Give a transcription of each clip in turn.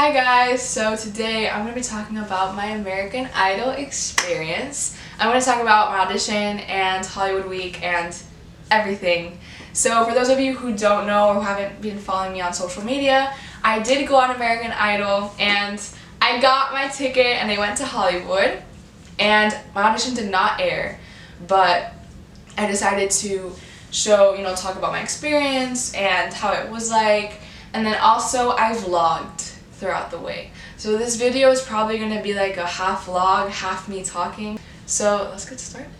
Hi guys, so today I'm going to be talking about my American Idol experience. I'm going to talk about my audition and Hollywood Week and everything. So for those of you who don't know or who haven't been following me on social media, I did go on American Idol and I got my ticket and they went to Hollywood and my audition did not air, but I decided to talk about my experience and how it was like, and then also I vlogged throughout the way. So this video is probably going to be like a half vlog, half me talking. So let's get started.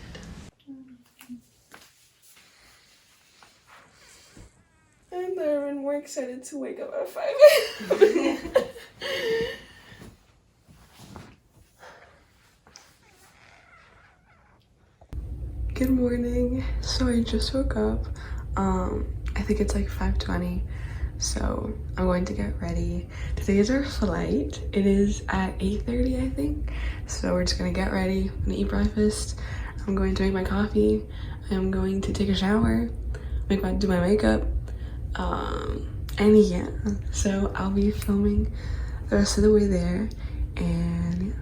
I've never been more excited to wake up at 5. Good morning. So I just woke up. I think it's like 5:20. So I'm going to get ready. Today is our flight. It is at 8:30, I think. So we're just gonna get ready. I'm gonna eat breakfast. I'm going to make my coffee. I'm going to take a shower, do my makeup. And yeah, so I'll be filming the rest of the way there, and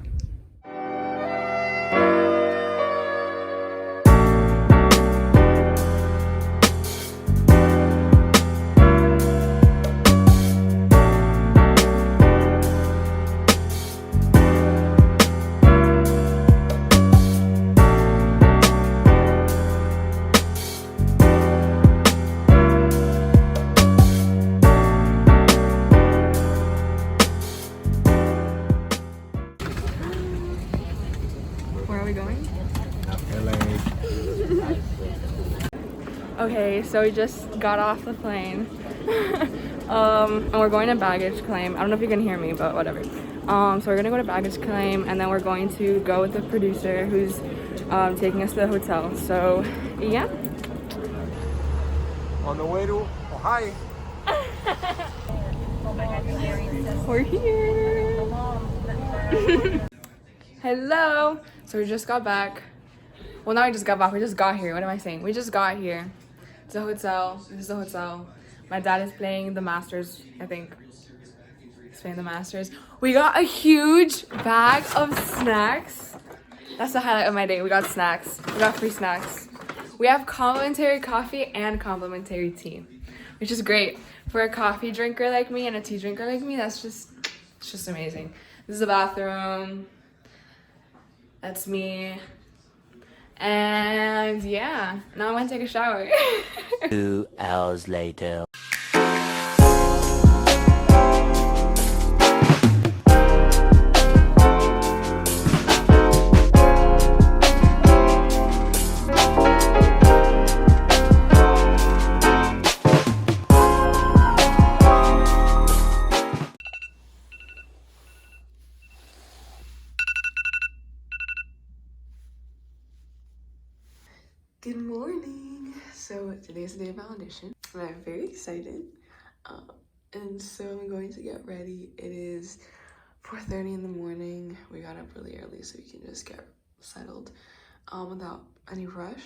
where are we going? LA. Okay, so we just got off the plane. And we're going to baggage claim. I don't know if you can hear me, but whatever. So we're gonna go to baggage claim and then we're going to go with the producer who's taking us to the hotel. So yeah. On the way to Ohio. We're here. Hello. So we just got back. Well, not we just got back. We just got here. What am I saying? We just got here. It's a hotel. This is the hotel. My dad is playing the Masters, I think. He's playing the Masters. We got a huge bag of snacks. That's the highlight of my day. We got snacks. We got free snacks. We have complimentary coffee and complimentary tea, which is great. For a coffee drinker like me and a tea drinker like me, it's just amazing. This is the bathroom. That's me. And yeah, now I'm gonna take a shower. 2 hours later. Good morning. So today's the day of my audition and I'm very excited. And so I'm going to get ready. It is 4:30 in the morning. We got up really early so we can just get settled without any rush.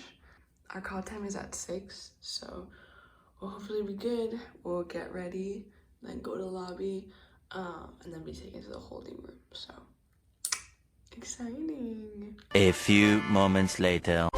Our call time is at 6, so we'll hopefully be good. We'll get ready, then go to the lobby, and then be taken to the holding room. So exciting. A few moments later.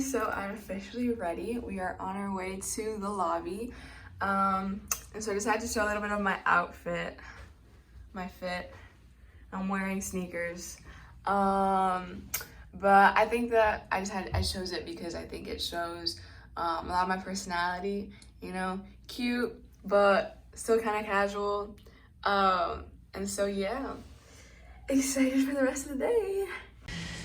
So I'm officially ready. We are on our way to the lobby. And so I decided to show a little bit of my outfit, my fit. I'm wearing sneakers. But I think that I chose it because I think it shows a lot of my personality, cute, but still kind of casual. And so yeah, excited for the rest of the day.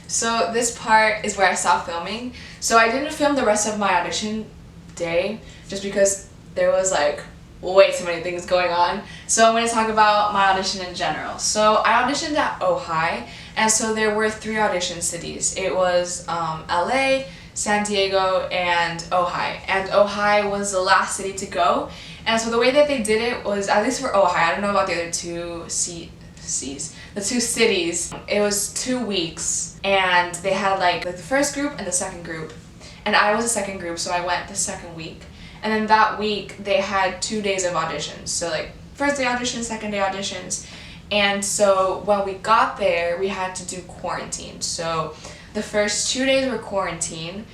So this part is where I stopped filming. So I didn't film the rest of my audition day just because there was like way too many things going on. So I'm going to talk about my audition in general. So I auditioned at Ohio, and so there were 3 audition cities. It was LA, San Diego, and Ohio. And Ohio was the last city to go. And so the way that they did it was, at least for Ohio, I don't know about the other two the two cities, it was 2 weeks, and they had like the first group and the second group, and I was the second group, so I went the second week. And then that week they had 2 days of auditions, so like first day auditions, second day auditions. And so when we got there, we had to do quarantine. So the first 2 days were quarantine,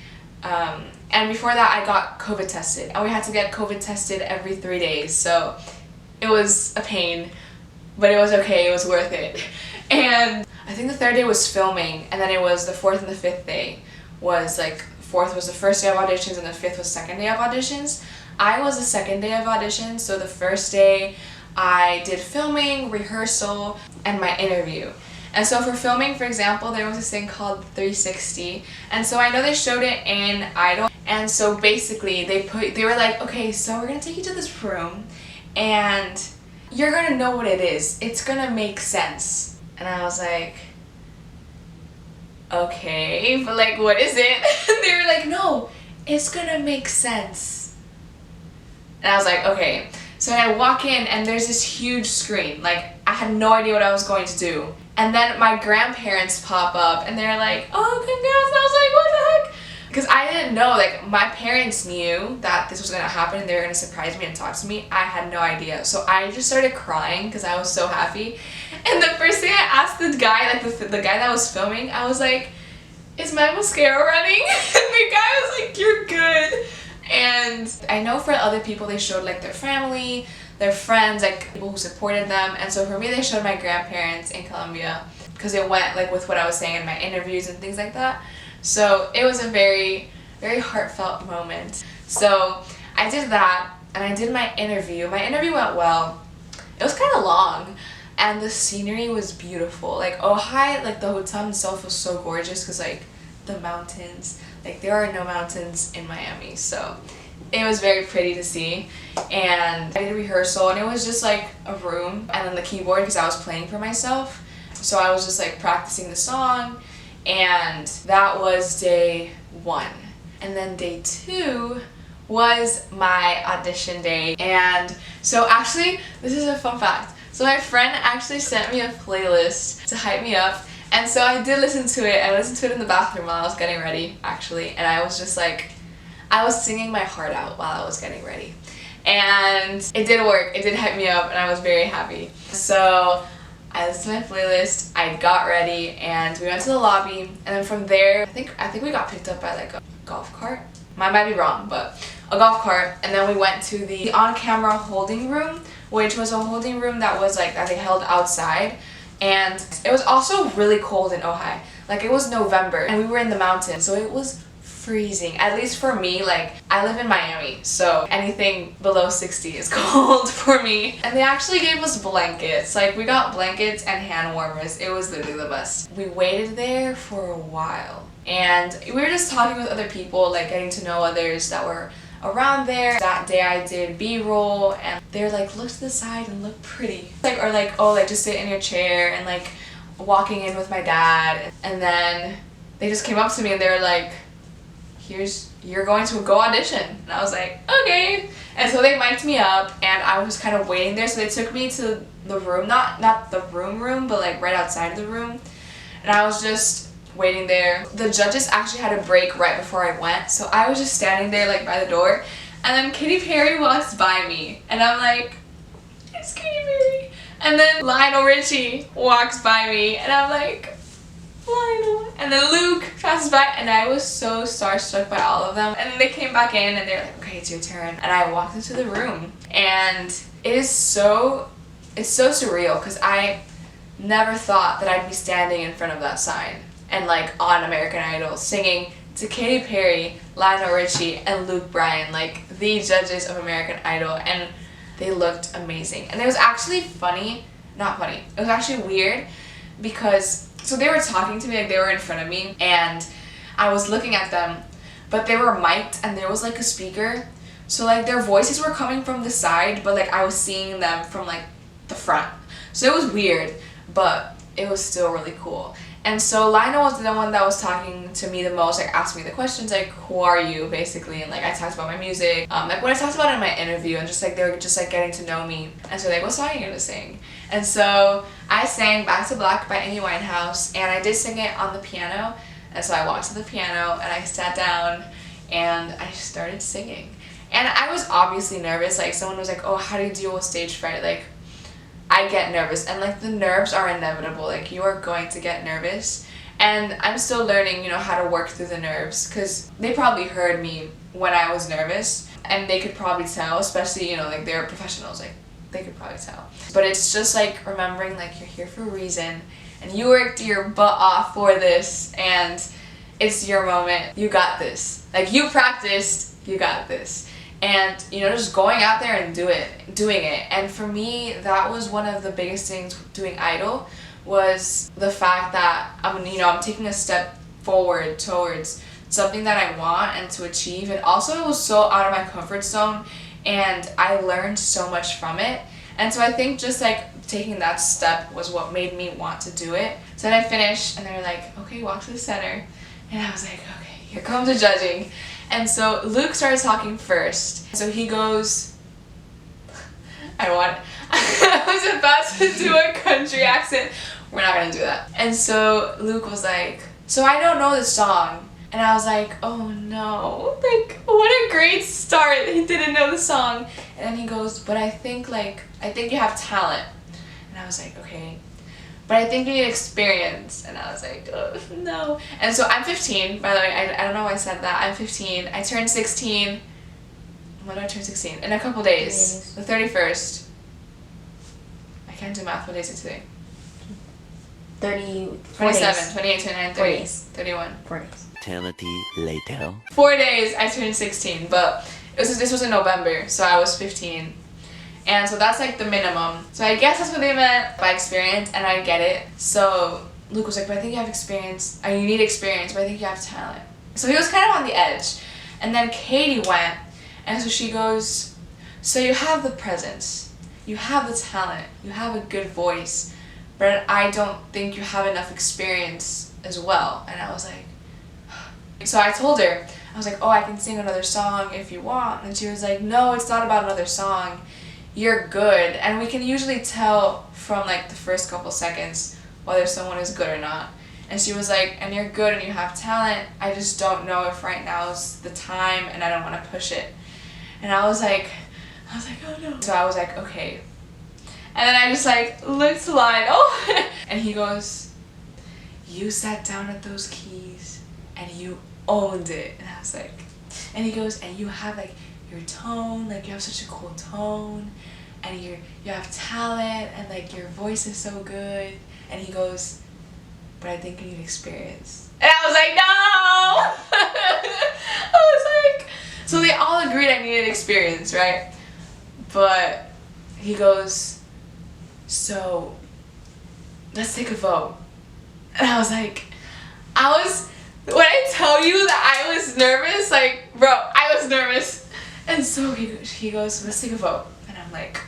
and before that I got COVID tested, and we had to get COVID tested every 3 days. So it was a pain, but it was okay, it was worth it. And I think the 3rd day was filming, and then it was the 4th and the 5th day was like, 4th was the first day of auditions and the 5th was second day of auditions. I was the second day of auditions, so the first day I did filming, rehearsal, and my interview. And so for filming, for example, there was this thing called 360, and so I know they showed it in Idol, and so basically they were like, okay, so we're gonna take you to this room, and you're gonna know what it is. It's gonna make sense. And I was like, okay, but like, what is it? And they were like, no, it's gonna make sense. And I was like, okay. So I walk in and there's this huge screen. Like, I had no idea what I was going to do. And then my grandparents pop up and they're like, oh, congrats. And I was like, what the heck? Because I didn't know, like, my parents knew that this was gonna happen and they were gonna surprise me and talk to me. I had no idea. So I just started crying because I was so happy. And the first thing I asked the guy, like the guy that was filming, I was like, is my mascara running? And the guy was like, you're good. And I know for other people they showed like their family, their friends, like people who supported them. And so for me they showed my grandparents in Colombia because it went like with what I was saying in my interviews and things like that. So it was a very, very heartfelt moment. So I did that and I did my interview. My interview went well. It was kind of long and the scenery was beautiful. Like Ohio, like the hotel itself was so gorgeous because like the mountains, like there are no mountains in Miami, so it was very pretty to see. And I did a rehearsal and it was just like a room and then the keyboard because I was playing for myself, so I was just like practicing the song. And that was day 1. And then day 2 was my audition day. And so actually, this is a fun fact. So my friend actually sent me a playlist to hype me up. And so I did listen to it. I listened to it in the bathroom while I was getting ready, actually. And I was just like, I was singing my heart out while I was getting ready. And it did work. It did hype me up and I was very happy. So I listened to my playlist, I got ready, and we went to the lobby. And then from there, I think we got picked up by like a golf cart. I might be wrong, but a golf cart. And then we went to the on-camera holding room, which was a holding room that was like that they held outside. And it was also really cold in Ohio. Like it was November and we were in the mountains, so it was freezing. At least for me, like I live in Miami, so anything below 60 is cold for me. And they actually gave us blankets. Like we got blankets and hand warmers. It was literally the best. We waited there for a while and we were just talking with other people, like getting to know others that were around there. That day I did B-roll and they're like, look to the side and look pretty. Like, or like, oh, like just sit in your chair, and like walking in with my dad. And then they just came up to me and they were like, you're going to go audition. And I was like, okay. And so they mic'd me up and I was kind of waiting there. So they took me to the room, not the room, but like right outside of the room. And I was just waiting there. The judges actually had a break right before I went, so I was just standing there like by the door, and then Katy Perry walks by me and I'm like, it's Katy Perry. And then Lionel Richie walks by me and I'm like, Lionel. And then Luke passes by and I was so starstruck by all of them. And then they came back in and they're like, okay, it's your turn. And I walked into the room and it's so surreal because I never thought that I'd be standing in front of that sign and like on American Idol singing to Katy Perry, Lionel Richie, and Luke Bryan, like the judges of American Idol, and they looked amazing. And it was actually not funny, it was actually weird because, so they were talking to me, like they were in front of me and I was looking at them, but they were mic'd and there was like a speaker, so like their voices were coming from the side, but like I was seeing them from like the front. So it was weird, but it was still really cool. And so Lionel was the one that was talking to me the most, like asked me the questions, like who are you basically, and like I talked about my music, like what I talked about in my interview, and just like they were just like getting to know me. And so like, what song are you gonna sing? And so I sang Back to Black by Amy Winehouse, and I did sing it on the piano. And so I walked to the piano and I sat down and I started singing. And I was obviously nervous. Like someone was like, oh, how do you deal with stage fright? Like I get nervous, and like the nerves are inevitable. Like you are going to get nervous, and I'm still learning, you know, how to work through the nerves, because they probably heard me when I was nervous, and they could probably tell, especially, you know, like they're professionals, like they could probably tell. But it's just like remembering like you're here for a reason, and you worked your butt off for this, and it's your moment. You got this. Like you practiced, you got this. And, you know, just going out there and doing it. And for me, that was one of the biggest things doing Idol, was the fact that I'm taking a step forward towards something that I want and to achieve. And also it was so out of my comfort zone, and I learned so much from it. And so I think just like taking that step was what made me want to do it. So then I finished and they were like, okay, walk to the center. And I was like, okay, here comes the judging. And so Luke started talking first. So he goes, I was about to do a country accent. We're not gonna do that. And so Luke was like, so I don't know this song. And I was like, oh no, like what a great start. He didn't know the song. And then he goes, but I think you have talent. And I was like, okay. But I think you need experience. And I was like, oh, no. And so I'm 15, by the way. I don't know why I said that. I'm 15. I turned 16. When do I turn 16? In a couple days. The 31st. I can't do math. What day is it today? 27, 28, 29, 30, 31. 4 days. Eternity later. 4 days I turned 16. But this was in November, so I was 15. And so that's like the minimum. So I guess that's what they meant by experience, and I get it. So Luke was like, but I think you have experience. You need experience, but I think you have talent. So he was kind of on the edge. And then Katie went, and so she goes, so you have the presence, you have the talent, you have a good voice, but I don't think you have enough experience as well. And I was like, so I told her, I was like, oh, I can sing another song if you want. And she was like, no, it's not about another song. You're good. And we can usually tell from like the first couple seconds whether someone is good or not. And she was like, and you're good and you have talent. I just don't know if right now is the time, and I don't want to push it. And I was like, oh no. So I was like, okay. And then I just like looked to Lionel and he goes, you sat down at those keys and you owned it. And I was like, and he goes, and you have like your tone, like you have such a cool tone, and you have talent, and like your voice is so good. And he goes, but I think you need experience. And I was like, no. I was like, so they all agreed I needed experience, right? But he goes, so let's take a vote. And I was like, when I tell you that I was nervous, like, bro, I was nervous. And so he goes, let's take a vote. And I'm like,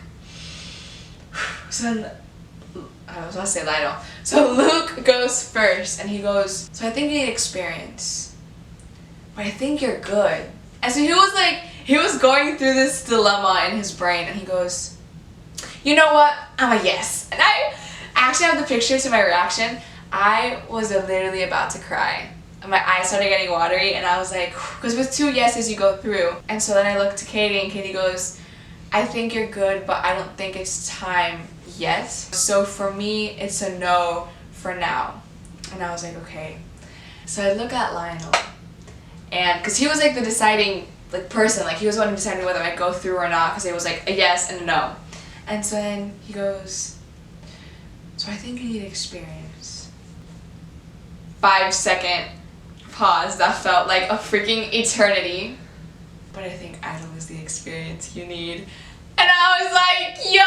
so then, I was about to say Lionel. So Luke goes first, and he goes, so I think you need experience, but I think you're good. And so he was like, he was going through this dilemma in his brain, and he goes, you know what, I'm a yes. And I actually have the picture to my reaction. I was literally about to cry. My eyes started getting watery, and I was like, because with 2 yeses you go through. And so then I looked to Katie, and Katie goes, I think you're good, but I don't think it's time yet. So for me, it's a no for now. And I was like, okay. So I look at Lionel, and because he was like the deciding like person, like he was the one deciding whether I go through or not, because it was like a yes and a no. And so then he goes, so I think you need experience. 5-second pause that felt like a freaking eternity. But I think Idol is the experience you need. And I was like, yo!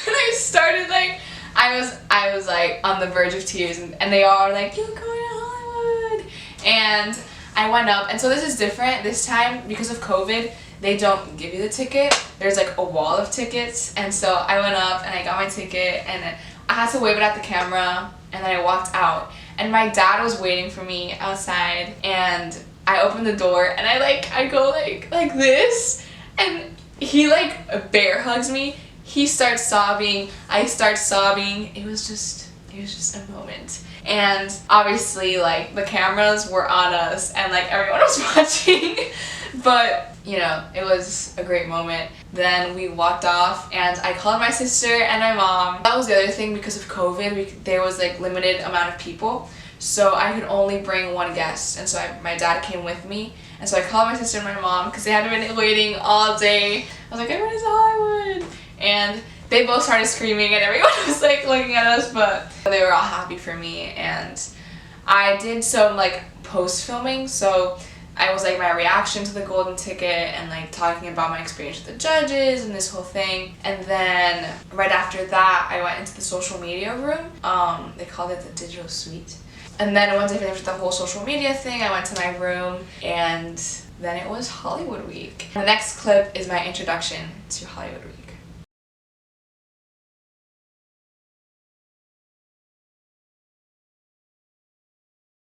And I started like, I was like on the verge of tears, and they all were like, you're going to Hollywood. And I went up, and so this is different this time because of COVID. They don't give you the ticket. There's like a wall of tickets. And so I went up and I got my ticket, and I had to wave it at the camera, and then I walked out. and my dad was waiting for me outside, and I opened the door and I go like this, and he like bear hugs me. He starts sobbing, I start sobbing. It was just a moment. And obviously like the cameras were on us and like everyone was watching, but you know, it was a great moment. Then we walked off and I called my sister and my mom. That was the other thing, because of COVID, there was like limited amount of people, so I could only bring one guest, and so my dad came with me. And so I called my sister and my mom because they had been waiting all day. I was like, I'm going to Hollywood, and they both started screaming and everyone was like looking at us, but they were all happy for me. And I did some like post filming, so I was like my reaction to the golden ticket and like talking about my experience with the judges and this whole thing. And then right after that I went into the social media room. They called it the digital suite. And then once I finished the whole social media thing, I went to my room, and then it was Hollywood Week. The next clip is my introduction to Hollywood Week.